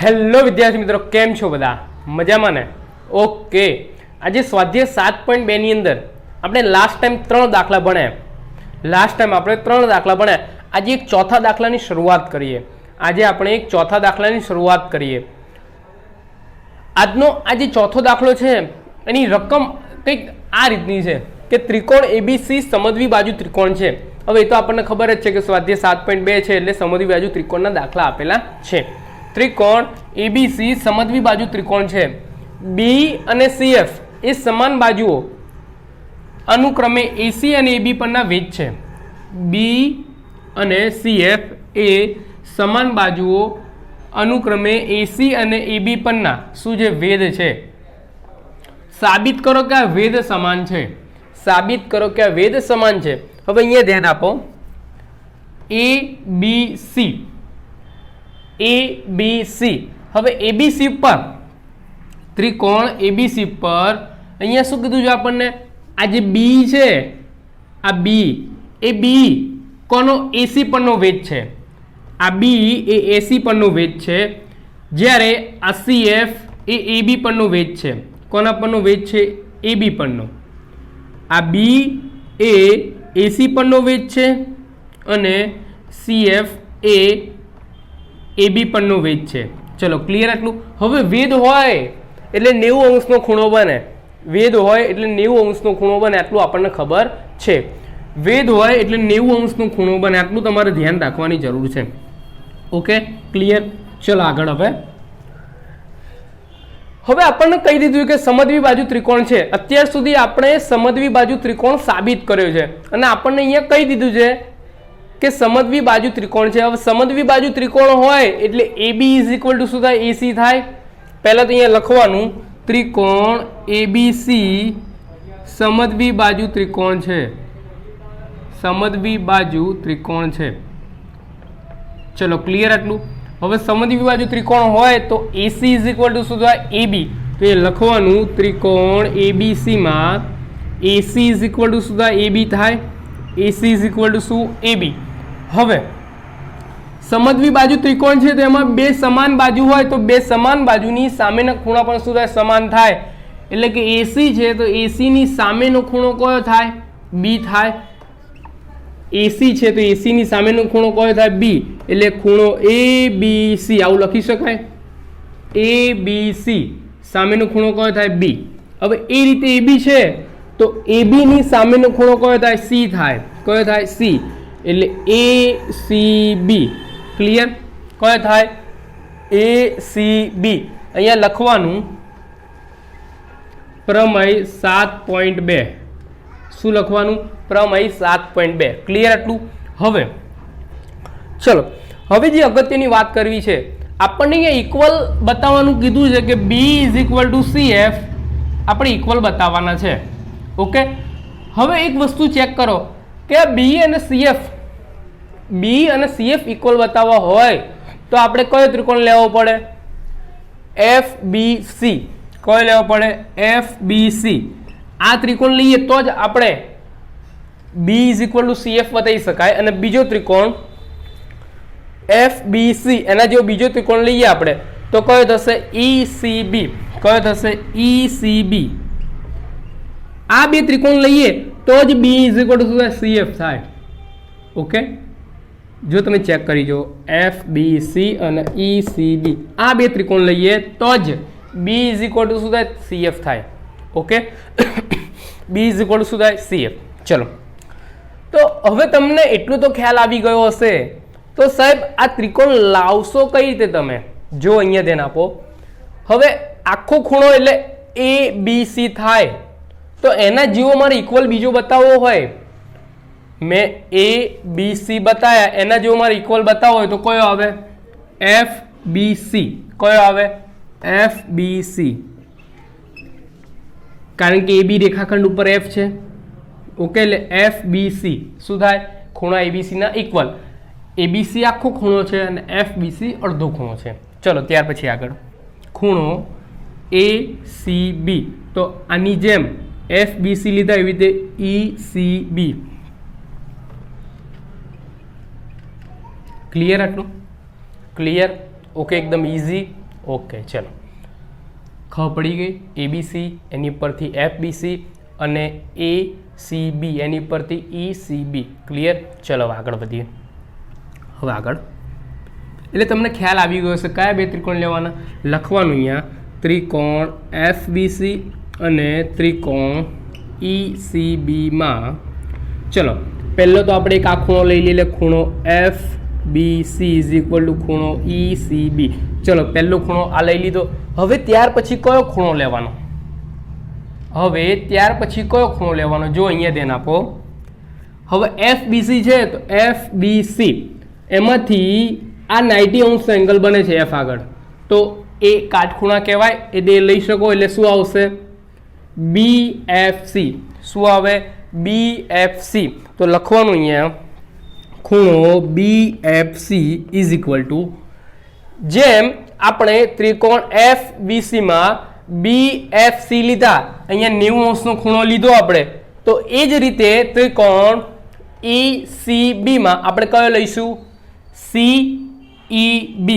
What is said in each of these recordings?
Hello વિદ્યાર્થી મિત્રો, કેમ છો બધા? મજામાં ને? ઓકે, આજે સ્વાધ્યાય 7.2 ની અંદર આપણે લાસ્ટ ટાઈમ 3 દાખલા ભણ્યા. આજે એક ચોથા દાખલાની શરૂઆત કરીએ. આજનો આજે ચોથો દાખલો છે એની રકમ કંઈક આ રીતની છે કે ત્રિકોણ એબીસી સમદ્વિ બાજુ ત્રિકોણ છે. હવે એ તો આપણને ખબર જ છે કે સ્વાધ્યાય 7.2 છે એટલે સમદ્વિ બાજુ ત્રિકોણના દાખલા આપેલા છે. ત્રિકોણ એબીસી સમદ્વિ બાજુ ત્રિકોણ છે. બી અને સીએફ એ સમાન બાજુઓ અનુક્રમે એસી અને એબી પરના વેધ છે. બી અને સીએફ એ સમાન બાજુઓ અનુક્રમે એસી અને એબી પરના શું છે? વેધ છે. સાબિત કરો કે આ વેધ સમાન છે. હવે અહીંયા ધ્યાન આપો. એબીસી હવે એબીસી પર ત્રિકોણ એબીસી પર અહીંયા શું કીધું છે આપણને? આ જે બી છે, આ બી એ બી કોનો? એસી પરનો વેધ છે. આ બી એ એસી પરનો વેધ છે, જ્યારે આ સીએફ એ એબી પરનો વેધ છે. કોના પરનો વેધ છે? એબી પરનો. આ બી એ એસી પરનો વેધ છે અને સીએફ એ એબી પરનો વેધ છે. ચલો, ક્લિયર આટલું? હવે વેધ હોય એટલે 90 અંશનો ખૂણો બને. આટલું આપણને ખબર છે. વેધ હોય એટલે 90 અંશનો ખૂણો બને, આટલું તમારે ધ્યાન રાખવાની જરૂર છે. Okay, clear? ચલો આગળ. હવે આપણને કહી દીધું કે સમદ્વિ બાજુ ત્રિકોણ છે. અત્યાર સુધી આપણે સમદ્વિ બાજુ ત્રિકોણ સાબિત કર્યો છે અને આપણને અહીંયા કહી દીધું છે કે સમદ્વિ બાજુ ત્રિકોણ છે. હવે સમદ્વિ બાજુ ત્રિકોણ હોય એટલે AB = શું થાય? AC થાય. પહેલા તો અહીંયા લખવાનું ત્રિકોણ ABC સમદ્વિ બાજુ ત્રિકોણ છે. ચલો, ક્લિયર આટલું? હવે સમદ્વિ બાજુ ત્રિકોણ હોય તો AC = શું થાય? AB. તો એ લખવાનું ત્રિકોણ ABC માં AC = શું થાય? AB થાય. AC = શું? AB. હવે સમદ્વિ બાજુ ત્રિકોણ છે તો એમાં બે સમાન બાજુ હોય તો બે સમાન બાજુની સામેના ખૂણા પણ શું થાય? સમાન થાય. એટલે કે AC છે તો AC ની સામેનો ખૂણો કયો થાય? B થાય. AC છે તો AC ની સામેનો ખૂણો કયો થાય? B. એટલે ખૂણો ABC આવું લખી શકાય. ABC સામેનો ખૂણો કયો થાય? B. હવે એ રીતે AB છે તો AB ની સામેનો ખૂણો કયો થાય? C થાય. કયો થાય? C. એટલે ACB. ક્લિયર? કયો થાય? ACB. અહીંયા લખવાનું પ્રમેય 7.2. શું લખવાનું? પ્રમેય 7.2. ક્લિયર આટલું? હવે ચલો, હવે જે અગત્યની વાત કરવી છે, આપણને અહીંયા ઇક્વલ બતાવવાનું કીધું છે કે B = CF આપણે ઇક્વલ બતાવવાના છે. ઓકે, હવે એક વસ્તુ ચેક કરો કે B અને CF ઇક્વલ બતાવવા હોય તો આપણે કયો ત્રિકોણ લેવો પડે? FBC. કયો લેવો પડે? FBC. આ ત્રિકોણ લઈએ તો જ આપણે B = CF બતાવી શકાય. અને બીજો ત્રિકોણ FBC એના જેવો બીજો ત્રિકોણ લઈએ આપણે તો કયો થશે? ECB. કયો થશે? ECB. આ બે ત્રિકોણ લઈએ તો જ B = CF થાય. ઓકે, જો તમે ચેક કરી જો FBC અને ECB આ બે ત્રિકોણ લઈએ તો જ B = શું થાય? CF થાય. ઓકે, B = શું થાય? CF. ચલો, તો હવે તમને એટલું તો ખ્યાલ આવી ગયો હશે તો સાહેબ આ ત્રિકોણ લાવશો કઈ રીતે તમે? જો અહીંયા ધ્યાન આપો. હવે આખો ખૂણો એટલે ABC થાય તો એના જેવો મારે ઇક્વલ બીજો બતાવવો હોય, મેં ABC બતાવ્યા, એના જેવો મારે ઇક્વલ બતાવવો હોય તો કયો આવે? FBC. કયો આવે? FBC. કારણ કે AB રેખાખંડ ઉપર F છે. ઓકે, એટલે FBC શું થાય? ખૂણા ABC ના ઇક્વલ. ABC આખો ખૂણો છે અને FBC અડધો ખૂણો છે. ચલો, ત્યાર પછી આગળ ખૂણો ACB. તો આની જેમ FBC લીધા એવી રીતે ECB. ક્લિયર આટલું? ક્લિયર? ઓકે, એકદમ ઇઝી. ઓકે, ચલો ખબર પડી ગઈ. ABC એની પરથી FBC અને ACB એની પરથી ECB. ક્લિયર? ચલો આગળ વધીએ. હવે આગળ એટલે તમને ખ્યાલ આવી ગયો હશે કયા બે ત્રિકોણ લેવાના. લખવાનું અહીંયા ત્રિકોણ FBC અને ત્રિકોણ ECB માં. ચલો પહેલો તો આપણે એક આ ખૂણો લઈ લઈએ, એટલે ખૂણો FBC ઇઝ ઇક્વલ ટુ ખૂણો ECB. ચલો પહેલો ખૂણો આ લઈ લીધો. હવે ત્યાર પછી કયો ખૂણો લેવાનો? જો અહીંયા ધ્યાન આપો. હવે FBC છે તો FBC એમાંથી આ 90° એંગલ બને છે F આગળ, તો એ કાટખૂણા કહેવાય. એ બે લઈ શકો એટલે શું આવશે? BFC. શું આવે? BFC. તો લખવાનું અહીંયા ખૂણો BFC ઇઝ ઇક્વલ ટુ, જેમ આપણે ત્રિકોણ FBC માં BFC લીધા, અહીંયા 90° ખૂણો લીધો આપણે, તો એ જ રીતે ત્રિકોણ ECB માં આપણે કયો લઈશું? CEB.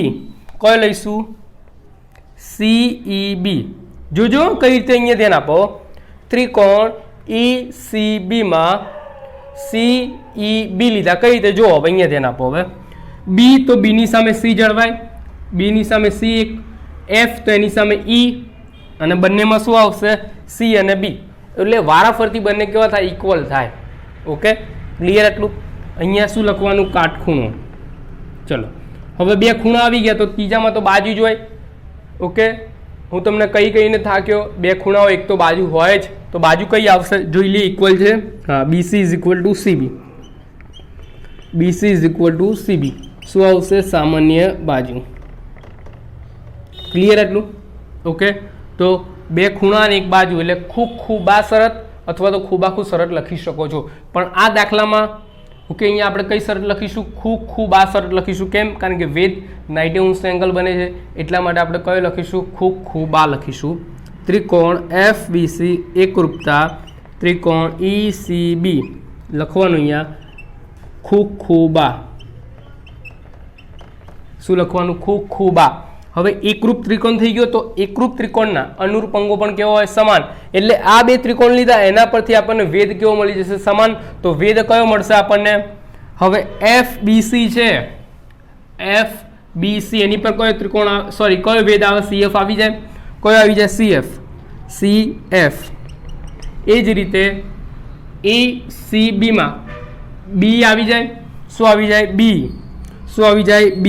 કયો લઈશું? CEB. જોજો કઈ રીતે અહીંયા ધ્યાન આપો. ત્રિકોણ ECB માં CEB લીધા. કઈ રીતે? જો હવે અહીંયા ધ્યાન આપો. હવે B તો B ની સામે C જળવાય, B ની સામે C એક, F તો એની સામે E, અને બંનેમાં શું આવશે? C અને B. એટલે વારાફરતી બંને કેવા થાય? ઇક્વલ થાય. ઓકે, ક્લિયર આટલું? અહીંયા શું લખવાનું? કાટખૂણો. ચલો હવે બે ખૂણા આવી ગયા, તો ત્રીજામાં તો બાજુ જ હોય. ઓકે, હું તમને કહીને થાક્યો, બે ખૂણા હોય, એક તો બાજુ હોય જ, તો બાજુ કઈ આવશે? જોઈ લઈએ. ઇક્વલ છે. હા, BC is equal to CB. BC is equal to CB. શું આવશે? સામાન્ય બાજુ. ક્લિયર એટલું? ઓકે, તો બે ખૂણા અને એક બાજુ એટલે ખૂબા શરત અથવા તો ખૂબાખૂબ શરત લખી શકો છો. પણ આ દાખલામાં ઓકે અહીંયા આપણે કઈ શરત લખીશું? ખૂબા શરત લખીશું. કેમ? કારણ કે વેધ 90° એંગલ બને છે, એટલા માટે આપણે કયો લખીશું? ખૂબા લખીશું. ત્રિકોણ FBC એકરૂપતા ત્રિકોણ ECB લખવાનું અહીંયા ખૂબા. શું લખવાનું? ખૂબા. હવે એકરૂપ ત્રિકોણ થઈ ગયો, તો એકરૂપ ત્રિકોણના અનુરૂપ અંગો પણ કેવો હોય? સમાન. એટલે આ બે ત્રિકોણ લીધા, એના પરથી આપણને વેધ કેવો મળી જશે? સમાન. તો વેધ કયો મળશે આપણને? હવે FBC છે, FBC એની પર કયો ત્રિકોણ કયો વેધ આવે? CF આવી જાય. કયો આવી જાય? CF. એ જ રીતે ECB માં B આવી જાય. શું આવી જાય? B. શું આવી જાય? B.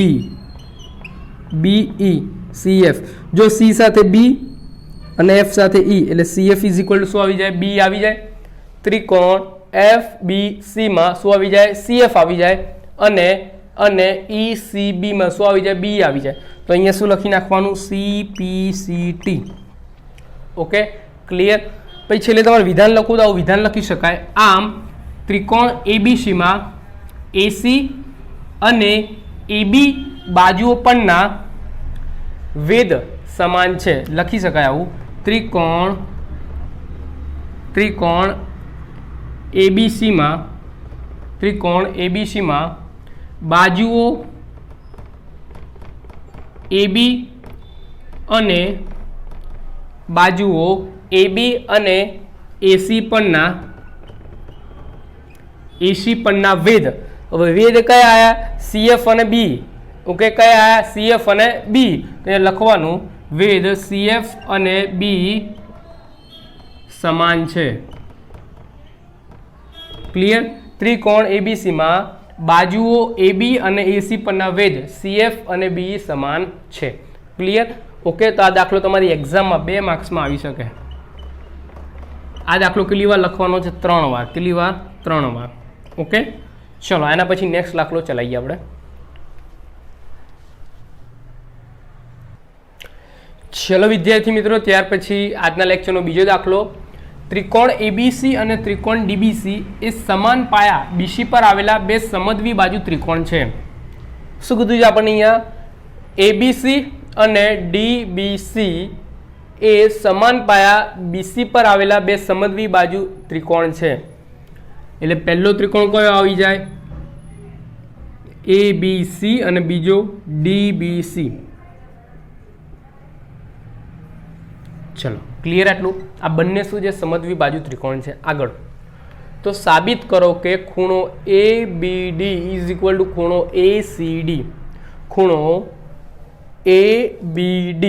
BE CF. જો C સાથે B અને F સાથે E એટલે CF ઇઝ ઇક્વલ ટુ શું આવી જાય? B આવી જાય. ત્રિકોણ FBC માં શું આવી જાય? CF આવી જાય. અને ECB માં શું આવી જાય? B આવી જાય. તો અહીંયા શું લખી નાખવાનું? CPCT. Okay, clear? પછી છેલ્લે તમારે વિધાન લખવું તો આવું વિધાન લખી શકાય. આમ ત્રિકોણ ABC માં AC અને AB બાજુઓ પરના વેધ સમાન છે. લખી શકાય આવું. ત્રિકોણ ABC માં બાજુઓ AB અને AC પરના વેધ. હવે વેધ કયા આયા? CF અને B. ઓકે, કયા આયા? CF અને B. તો લખવાનું વેધ CF અને B સમાન છે. ક્લિયર? ત્રિકોણ ABC માં બાજુઓ AB અને AC પરના વેધ CF અને B સમાન છે. ક્લિયર? ઓકે, તો આ દાખલો તમારી એક્ઝામમાં 2 માર્ક્સમાં આવી શકે. આ દાખલો કેટલી વાર લખવાનો છે? 3 વાર. કેટલી વાર? 3 વાર. ઓકે, ચલો એના પછી નેક્સ્ટ દાખલો ચલાવીએ આપણે. ચલો વિદ્યાર્થી મિત્રો, ત્યાર પછી આજના લેક્ચરનો બીજો દાખલો. ત્રિકોણ ABC અને ત્રિકોણ DBC એ સમાન પાયા BC પર આવેલા બે સમદ્વી બાજુ ત્રિકોણ છે. શું કીધું છે આપણને અહીંયા? ABC અને DBC એ સમાન પાયા BC પર આવેલા બે સમદ્વી બાજુ ત્રિકોણ છે. એટલે પહેલો ત્રિકોણ કયો આવી જાય? ABC અને બીજો DBC. ચલો ક્લિયર આટલું. આ બંને શું છે? સમદ્વિ બાજુ ત્રિકોણ છે. આગળ તો સાબિત કરો કે ખૂણો ABD ઇઝ ઇક્વલ ટુ ખૂણો ACD. ખૂણો ABD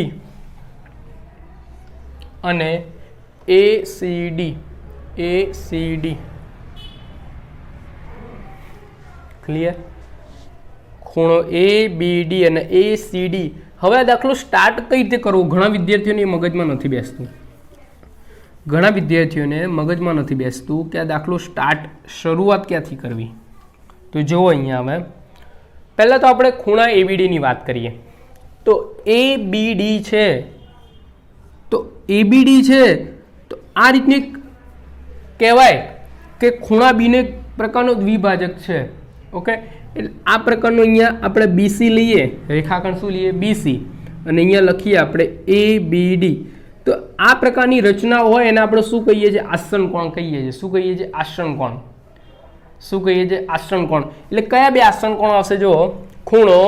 અને ACD ક્લિયર. ખૂણો ABD અને ACD. હવે આ દાખલો સ્ટાર્ટ કઈ રીતે કરવો? ઘણા વિદ્યાર્થીઓને મગજમાં નથી બેસતું કે આ દાખલો શરૂઆત ક્યાંથી કરવી. તો જુઓ અહીંયા હવે પહેલાં તો આપણે ખૂણા ABD ની વાત કરીએ. તો ABD છે તો આ રીતની કહેવાય કે ખૂણા B ને પ્રકારનો દ્વિભાજક છે. ઓકે, એટલે આ પ્રકારનો અહીંયા આપણે BC લઈએ, રેખાખંડ શું લઈએ? BC, અને અહીંયા લખીએ આપણે ABD. તો આ પ્રકારની રચના હોય એને આપણે શું કહીએ છીએ? આસન કોણ કહીએ છીએ. શું કહીએ છીએ? આસન કોણ. એટલે કયા બે આસન કોણ આવશે? જો ખૂણો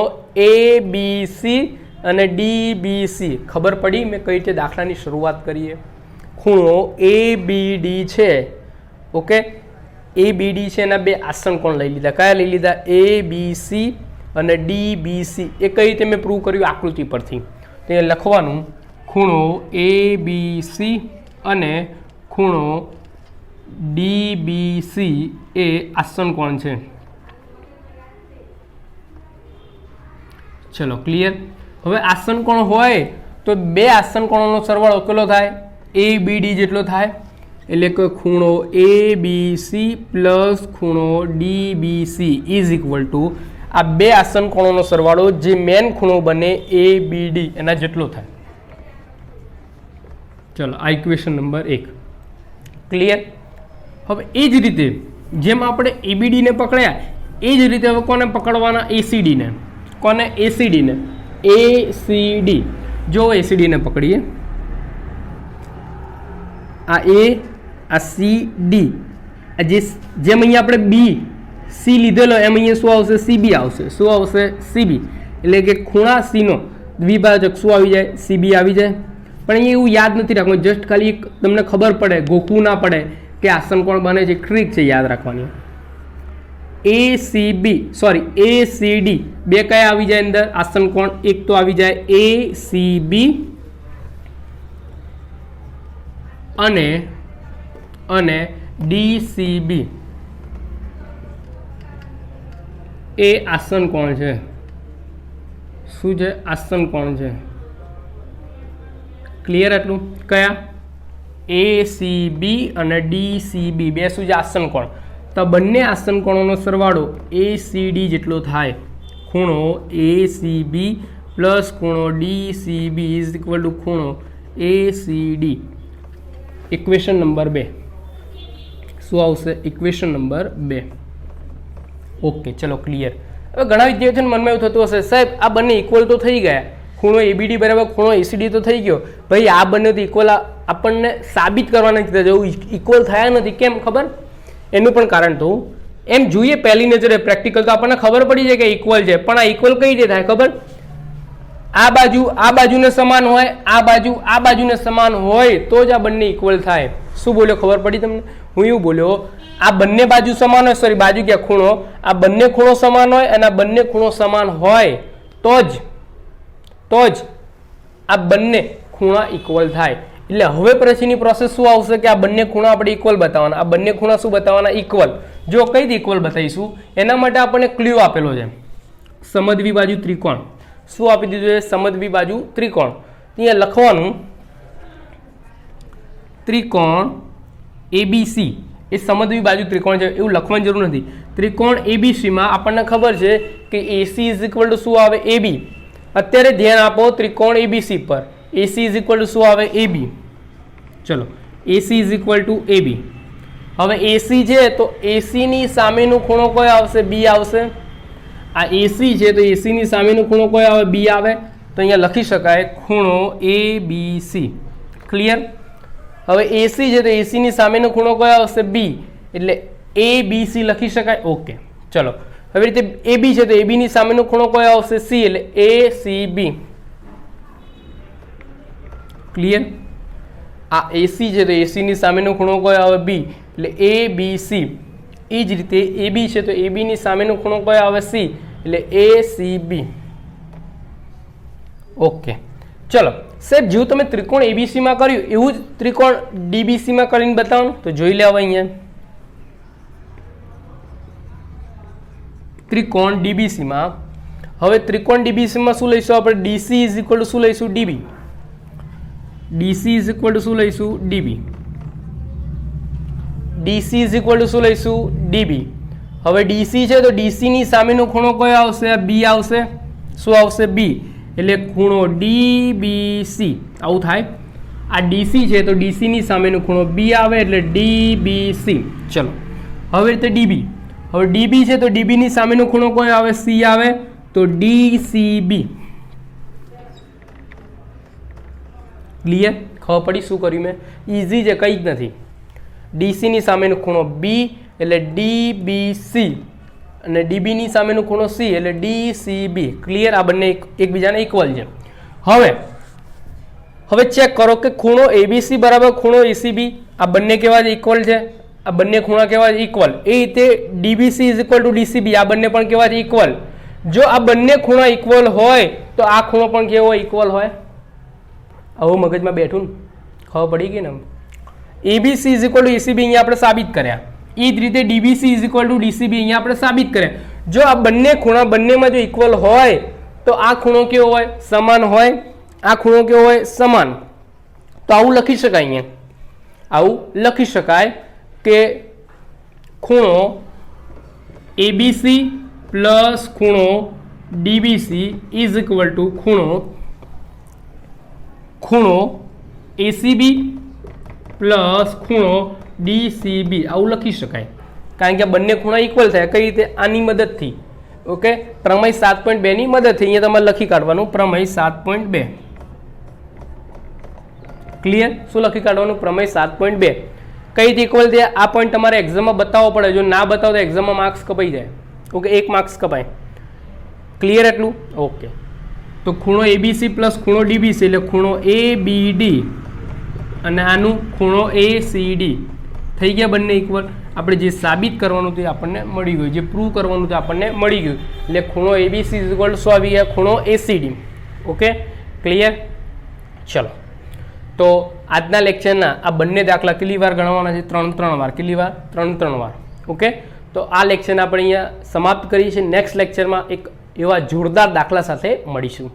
ABC અને DBC. ખબર પડી મેં કઈ રીતે દાખલાની શરૂઆત કરીએ? ખૂણો ABD છે. ઓકે, ABD છે એના બે આસન કોણ લઈ લીધા. કયા લઈ લીધા? ABC અને DBC. એ કઈ રીતે મેં પ્રૂવ કર્યું? આકૃતિ પરથી. તો એ લખવાનું ખૂણો ABC અને ખૂણો DBC એ આસન કોણ છે. ચલો ક્લિયર. હવે આસન કોણ હોય તો બે આસન કોણોનો સરવાળો કેટલો થાય? ABD જેટલો થાય. એટલે કે ખૂણો ABC પ્લસ ખૂણો DBC ઇઝ ઇક્વલ ટુ આ બે આસન કોણોનો સરવાળો જે મેન ખૂણો બને ABD એના જેટલો થાય. ચલો આ ઇક્વેશન નંબર 1 ક્લિયર. હવે એ જ રીતે જેમ આપણે ABD ને પકડ્યા એ જ રીતે હવે કોને પકડવાના? ACD ને. કોને? ACD ને. ACD. જો ACD ને પકડીએ, આ A, આ CD. જેમ અહીંયા આપણે BC લીધેલો એમ અહીંયા શું આવશે? CB આવશે. શું આવશે? CB. એટલે કે ખૂણા C નો દ્વિભાજક શું આવી જાય? CB આવી જાય. પણ અહીંયા એવું યાદ નથી રાખવું, જસ્ટ ખાલી તમને ખબર પડે, ગોખવું ના પડે કે આસન કોણ બને છે. ટ્રીક છે યાદ રાખવાની. ACD બે કયા આવી જાય અંદર આસન કોણ? એક તો આવી જાય ACB અને DCB. એ આસન કોણ છે. શું છે? આસન કોણ છે. ક્લિયર આટલું? કયા? ACB અને DCB બે શું છે? આસન કોણ. તો બંને આસન કોણોનો સરવાળો ACD જેટલો થાય. ખૂણો ACB પ્લસ ખૂણો DCB ઇઝ ઇક્વલ ટુ ખૂણો ACD. ઇક્વેશન નંબર 2 શું આવશે? Equation number 2. ઓકે ચલો ક્લિયર. હવે ઘણા વિદ્યાર્થીઓને મનમાં એવું થતું હશે, સાહેબ આ બંને ઇક્વલ તો થઈ ગયા, ખૂણો ABD બરાબર ખૂણો ACD તો થઈ ગયો, ભાઈ આ બંને તો ઇક્વલ આપણને સાબિત કરવાના નથી થતા, ઇક્વલ થયા નથી. કેમ ખબર? એનું પણ કારણ તો એમ જોઈએ પહેલી નજરે પ્રેક્ટિકલ તો આપણને ખબર પડી જાય કે ઇક્વલ છે, પણ આ ઇક્વલ કઈ રીતે થાય ખબર? આ બાજુને સમાન હોય, આ બાજુને સમાન હોય તો જ આ બંને ઇક્વલ થાય. શું બોલ્યો? ખબર પડી તમને? હું એવું બોલ્યો, આ બંને બાજુ સમાન હોય, સોરી બાજુ ક્યાં? ખૂણો. આ બંને ખૂણો સમાન હોય અને આ બંને ખૂણો સમાન હોય તો જ આ બંને ખૂણા ઇક્વલ થાય. એટલે હવે પછીની પ્રોસેસ શું આવશે કે આ બંને ખૂણા આપણે ઇક્વલ બતાવવાના. આ બંને ખૂણા શું બતાવવાના? ઇક્વલ. જો કઈ રીતે ઇક્વલ બતાવીશું એના માટે આપણને ક્લ્યુ આપેલો છે, સમદ્વિ બાજુ ત્રિકોણ. શું આપી દીધું છે? સમદ્વિ બાજુ ત્રિકોણ. અહીંયા લખવાનું ત્રિકોણ ABC એ સમદ્વિ બાજુ ત્રિકોણ છે એવું લખવાની જરૂર નથી. ત્રિકોણ ABC માં આપણને ખબર છે કે AC ઇઝ ઇક્વલ ટુ શું આવે? AB. અત્યારે ધ્યાન આપો ત્રિકોણ ABC પર. AC ઇઝ ઇક્વલ ટુ શું આવે? AB. ચલો AC is equal to AB. હવે AC છે તો AC ની સામેનો ખૂણો કયો આવશે? B આવશે. આ AC છે તો AC ની સામેનો ખૂણો કયો આવે? B આવે. તો અહીંયા લખી શકાય ખૂણો ABC. ક્લિયર? હવે AC છે તો AC ની સામેનો ખૂણો કયો આવશે? B. એટલે ABC લખી શકાય. ઓકે ચલો હવે રીતે AB છે તો AB ની સામેનો ખૂણો કયો આવશે? C. એટલે ACB. ક્લિયર? આ એસી છે તો એસીની સામેનો ખૂણો કયો આવે બી, એટલે એ બી સી. એ જ રીતે એબી છે તો એબીની સામેનો ખૂણો કયો આવે સી, એટલે એ સી બી. ઓકે ચલો સાહેબ, જેવું તમે ત્રિકોણ એબીસીમાં કર્યું એવું જ ત્રિકોણ ડીબીસીમાં કરીને બતાવો તો જોઈ લે. હવે અહીંયા ત્રિકોણ ડીબીસીમાં, હવે ત્રિકોણ ડીબીસીમાં શું લઈશું આપણે? ડીસી ઇઝ ઇક્વલ ટુ શું લઈશું? DB. DC is equal to શું લઈશું? DB. DC is equal to શું લઈશું? ડીબી. હવે ડીસી છે તો ડીસીની સામેનો ખૂણો કયો આવશે? બી આવશે. શું આવશે? બી. એટલે ખૂણો ડીબીસી આવું થાય. આ ડીસી છે તો ડીસીની સામેનો ખૂણો બી આવે એટલે ડીબીસી. ચલો હવે રીતે ડીબી. હવે ડીબી છે તો ડીબીની સામેનો ખૂણો કયો આવે? સી આવે તો ડીસીબી. ક્લિયર? ખબર પડી શું કર્યું મેં? ઇઝી છે, કંઈ જ નથી. ડીસીની સામેનો ખૂણો બી એટલે ડીબીસી અને ડીબીની સામેનો ખૂણો સી એટલે ડીસીબી. ક્લિયર? આ બંને એકબીજાને ઇક્વલ છે. હવે ચેક કરો કે ખૂણો એબીસી બરાબર ખૂણો એસીબી આ બંને કેવા છે? ઇક્વલ છે. આ બંને ખૂણા કેવા છે? ઇક્વલ. એ રીતે ડીબીસી ઇઝ ઇક્વલ ટુ ડીસીબી આ બંને પણ કેવા છે? ઇક્વલ. જો આ બંને ખૂણા ઇક્વલ હોય તો આ ખૂણો પણ કેવો ઇક્વલ હોય? આવું મગજમાં બેઠું ને ખબર પડી ગઈ ને. ABC is equal to ACB અહીંયા આપણે સાબિત કર્યા. એ જ રીતે ડીબીસી ઇઝ ઇક્વલ ટુ ડીસીબી અહીંયા આપણે સાબિત કર્યા. જો આ બંને ખૂણા બંનેમાં જો ઇક્વલ હોય તો આ ખૂણો કેવો હોય? સમાન હોય. આ ખૂણો કેવો હોય? સમાન. તો આવું લખી શકાય. અહીંયા આવું લખી શકાય કે ખૂણો એબીસી પ્લસ ખૂણો ડીબીસી ઇઝ ઇક્વલ ટુ ખૂણો એસીબી પ્લસ ખૂણો ડીસીબી આવું લખી શકાય. કારણ કે બંને ખૂણા ઇક્વલ થાય. કઈ રીતે? આની મદદથી. ઓકે, પ્રમેય 7.2 ની મદદથી અહીંયા તમારે લખી કાઢવાનું પ્રમેય 7.2. ક્લિયર? શું લખી કાઢવાનું? પ્રમેય 7.2. કઈ રીતે ઇક્વલ થાય આ પોઈન્ટ તમારે એક્ઝામમાં બતાવવો પડે. જો ના બતાવો તો એક્ઝામમાં માર્ક્સ કપાઈ જાય. ઓકે, 1 માર્ક્સ કપાય. ક્લિયર એટલું? ઓકે, તો ખૂણો એબીસી પ્લસ ખૂણો ડીબીસી એટલે ખૂણો એબીડી અને આનું ખૂણો એસીડી થઈ ગયા બંને ઇક્વલ. આપણે જે સાબિત કરવાનું હતું આપણને મળી ગયું, જે પ્રૂવ કરવાનું હતું આપણને મળી ગયું. એટલે ખૂણો એબીસી ઇઝ ઇક્વલ શું આવી ગયા? ખૂણો એસીડી. Okay, clear? ચલો, તો આજના લેક્ચરના આ બંને દાખલા કેટલી વાર ગણવાના છે? 3 વાર. કેટલી વાર? 3 વાર. ઓકે, તો આ લેક્ચરને આપણે અહીંયા સમાપ્ત કરીએ છીએ. નેક્સ્ટ લેક્ચરમાં એક એવા જોરદાર દાખલા સાથે મળીશું.